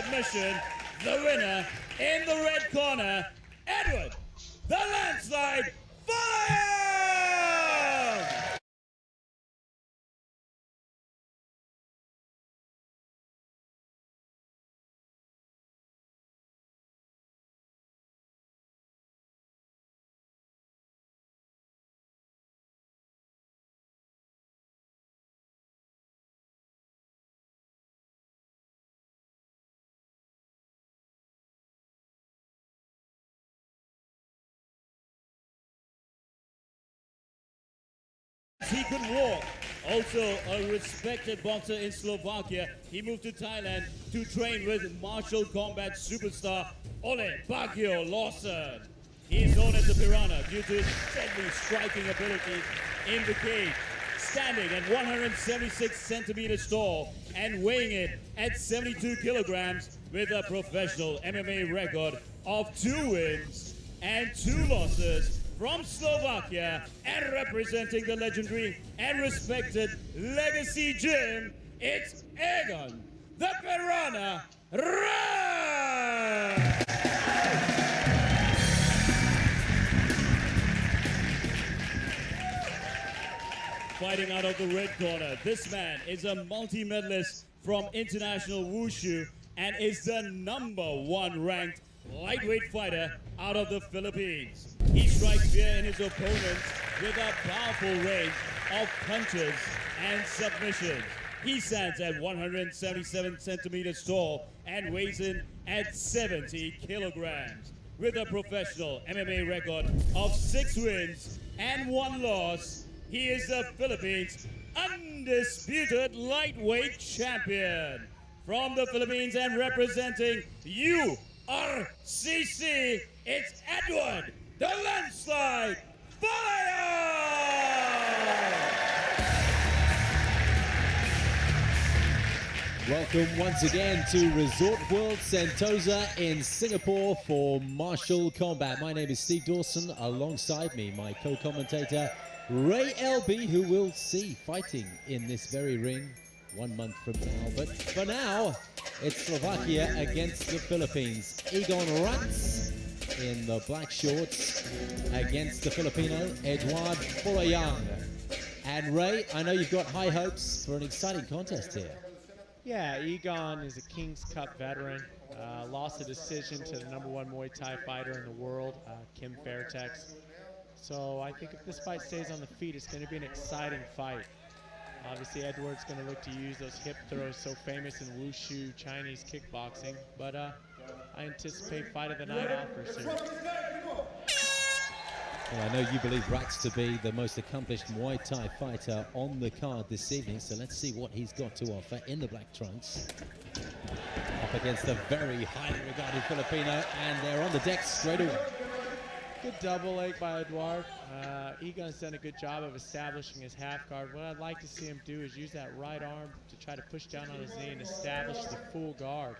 submission, the winner in the red corner, Eduard, the landslide Folayang! He could walk. Also a respected boxer in Slovakia, he moved to Thailand to train with martial combat superstar Ole Baguio Lawson. He is known as the Piranha due to his deadly striking ability in the cage. Standing at 176 centimeters tall and weighing it at 72 kilograms with a professional MMA record of 2 wins and 2 losses from Slovakia and representing the legendary and respected Legacy Gym, it's Egon, the Piranha Racz! Fighting out of the red corner, this man is a multi-medalist from International Wushu and is the #1 ranked lightweight fighter out of the Philippines. He strikes fear in his opponents with a powerful range of punches and submissions. He stands at 177 centimeters tall and weighs in at 70 kilograms. With a professional MMA record of 6 wins and 1 loss, he is the Philippines' undisputed lightweight champion. From the Philippines and representing URCC, it's Eduard, the landslide Folayang! Welcome once again to Resort World Sentosa in Singapore for Martial Combat. My name is Steve Dawson. Alongside me, my co-commentator, Ray LB, who we'll see fighting in this very ring 1 month from now. But for now, it's Slovakia against the Philippines. Egon Racz in the black shorts against the Filipino, Eduard Folayang. And Ray, I know you've got high hopes for an exciting contest here. Yeah, Egon is a King's Cup veteran. Lost a decision to the #1 Muay Thai fighter in the world, Kim Fairtex. So I think if this fight stays on the feet, it's going to be an exciting fight. Obviously, Eduard's going to look to use those hip throws so famous in Wushu Chinese kickboxing. But I anticipate fight of the night offers here. Well, I know you believe Racz to be the most accomplished Muay Thai fighter on the card this evening, so let's see what he's got to offer in the black trunks. Up against a very highly regarded Filipino, and they're on the deck straight away. Good double leg by Eduard. Egon's done a good job of establishing his half guard. What I'd like to see him do is use that right arm to try to push down on his knee and establish the full guard.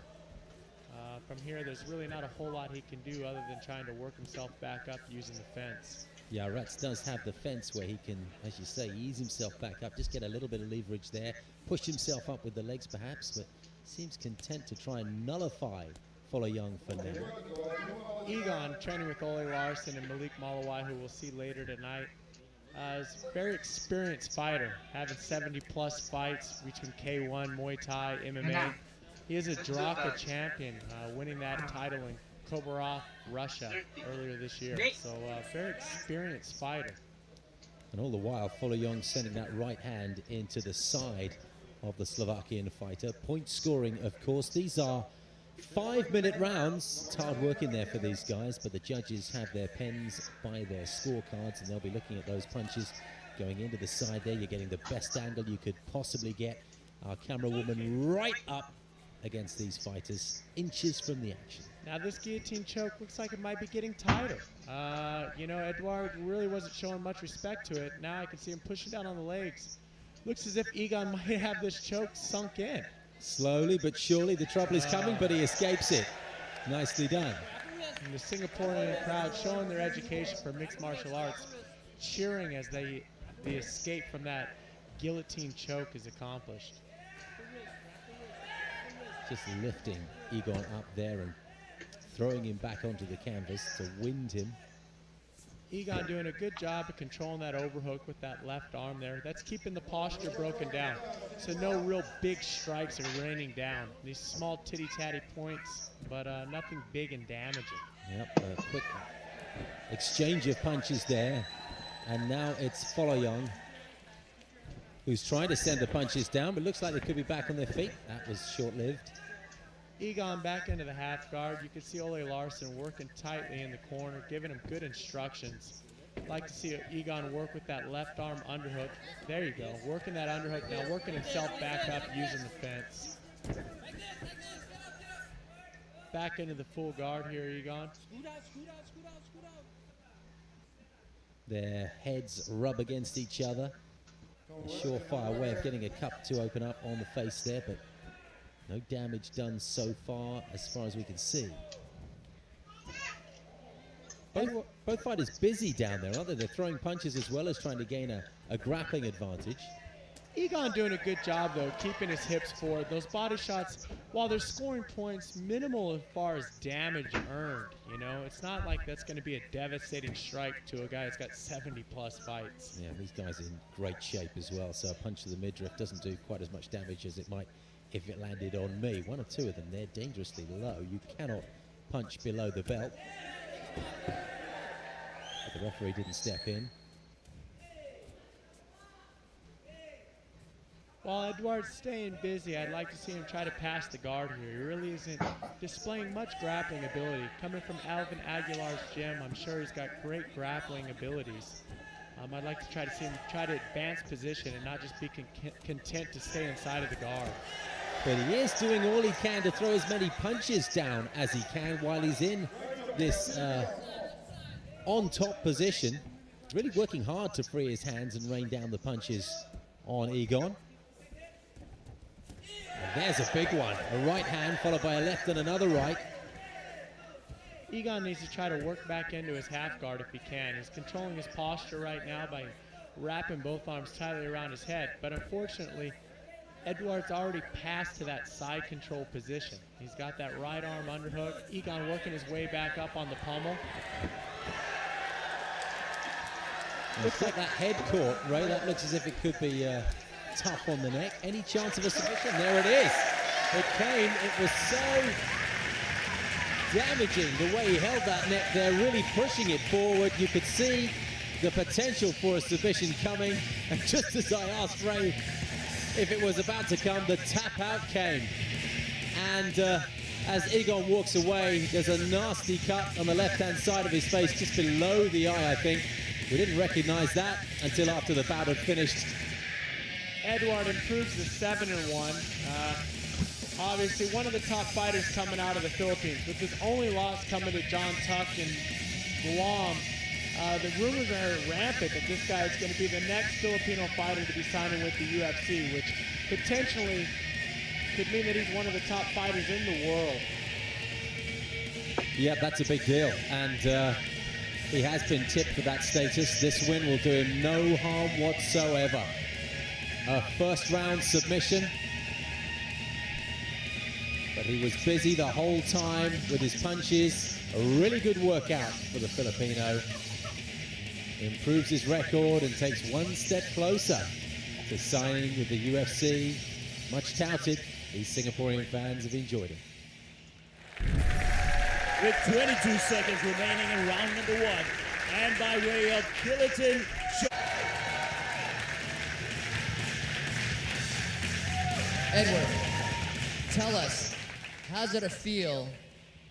From here, there's really not a whole lot he can do other than trying to work himself back up using the fence. Yeah, Racz does have the fence where he can, as you say, ease himself back up, just get a little bit of leverage there, push himself up with the legs perhaps, but seems content to try and nullify Folayang for now. Egon, training with Ole Larson and Malik Malawai, who we'll see later tonight, is a very experienced fighter, having 70-plus fights between K1, Muay Thai, MMA. He is a Draka champion, winning that title in Khabarovsk, Russia, earlier this year. So a very experienced fighter. And all the while, Folayang sending that right hand into the side of the Slovakian fighter. Point scoring, of course. These are 5-minute rounds. It's hard work in there for these guys, but the judges have their pens by their scorecards, and they'll be looking at those punches going into the side there. You're getting the best angle you could possibly get. Our camera woman right up against these fighters, inches from the action. Now this guillotine choke looks like it might be getting tighter. You know, Eduard really wasn't showing much respect to it. Now I can see him pushing down on the legs. Looks as if Egon might have this choke sunk in. Slowly but surely the trouble is coming, but he escapes it. Nicely done. And the Singaporean crowd showing their education for mixed martial arts, cheering as the escape from that guillotine choke is accomplished. just lifting Egon up there and throwing him back onto the canvas to wind him. Egon doing a good job of controlling that overhook with that left arm there. That's keeping the posture broken down. So no real big strikes are raining down. These small titty-tatty points, but nothing big and damaging. Yep, a quick exchange of punches there. And now it's Folayang who's trying to send the punches down, but looks like they could be back on their feet. That was short-lived. Egon back into the half guard. You can see Ole Larsen working tightly in the corner, giving him good instructions. Like to see Egon work with that left arm underhook. There you go, working that underhook now, working himself back up using the fence. Back into the full guard here, Egon. Their heads rub against each other. A surefire way of getting a cup to open up on the face there, but no damage done so far as we can see. Both fighters busy down there, aren't they? They're throwing punches as well as trying to gain a grappling advantage. Egon doing a good job, though, keeping his hips forward. Those body shots, while they're scoring points, minimal as far as damage earned. You know, it's not like that's going to be a devastating strike to a guy that's got 70-plus fights. Yeah, these guys are in great shape as well, so a punch to the midriff doesn't do quite as much damage as it might if it landed on me. One or two of them, they're dangerously low. You cannot punch below the belt. But the referee didn't step in. While Eduard's staying busy, I'd like to see him try to pass the guard here. He really isn't displaying much grappling ability. Coming from Alvin Aguilar's gym, I'm sure he's got great grappling abilities. I'd like to try to see him try to advance position and not just be content to stay inside of the guard. But he is doing all he can to throw as many punches down as he can while he's in this on-top position. Really working hard to free his hands and rain down the punches on Egon. And there's a big one. A right hand followed by a left and another right. Egon needs to try to work back into his half guard if he can. He's controlling his posture right now by wrapping both arms tightly around his head. But unfortunately, Eduard's already passed to that side control position. He's got that right arm underhook. Egon working his way back up on the pommel. Looks like that head caught, Ray. That looks as if it could be tough on the neck. Any chance of a submission? There it is. It came. It was so damaging the way he held that neck there, really pushing it forward. You could see the potential for a submission coming. And just as I asked Ray if it was about to come, the tap out came. And as Egon walks away, there's a nasty cut on the left-hand side of his face, just below the eye, I think. We didn't recognize that until after the bout had finished. Eduard improves to 7-1. Obviously, one of the top fighters coming out of the Philippines. With his only loss coming to John Tuck in Guam, the rumors are rampant that this guy is going to be the next Filipino fighter to be signing with the UFC, which potentially could mean that he's one of the top fighters in the world. Yeah, that's a big deal. And he has been tipped for that status. This win will do him no harm whatsoever. A first-round submission. But he was busy the whole time with his punches. A really good workout for the Filipino. Improves his record and takes one step closer to signing with the UFC. Much touted. These Singaporean fans have enjoyed it. With 22 seconds remaining in round number 1, and by way of Guillotine. Edward, tell us, how's it feel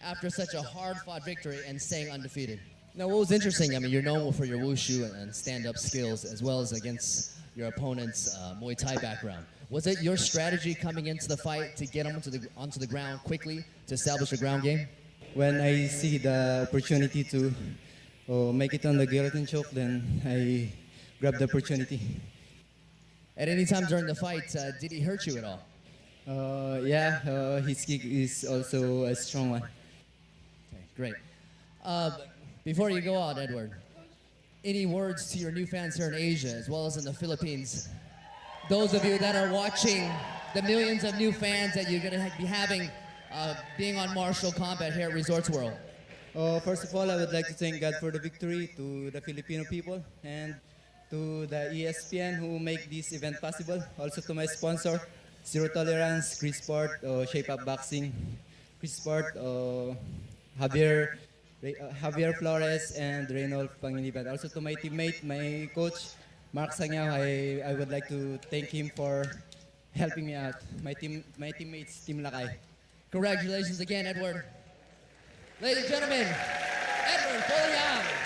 after such a hard-fought victory and staying undefeated? Now, what was interesting, I mean, you're known for your wushu and stand-up skills, as well as against your opponent's Muay Thai background. Was it your strategy coming into the fight to get onto the ground quickly to establish a ground game? When I see the opportunity to make it on the guillotine choke, then I grab the opportunity. At any time during the fight, did he hurt you at all? Yeah, his kick is also a strong one. Okay, great. Before you go out, Edward, any words to your new fans here in Asia, as well as in the Philippines? Those of you that are watching the millions of new fans that you're going to be having being on martial combat here at Resorts World? First of all, I would like to thank God for the victory, to the Filipino people, and to the ESPN who make this event possible. Also to my sponsor, Zero Tolerance, Chris Sport, Shape Up Boxing, Chris Sport, Javier Flores, and Reynolds Pangiliban. Also to my teammate, my coach, Mark Sangyao, I would like to thank him for helping me out. My teammates, Team Lakay. Congratulations again, Edward. Ladies and gentlemen, Eduard Folayang.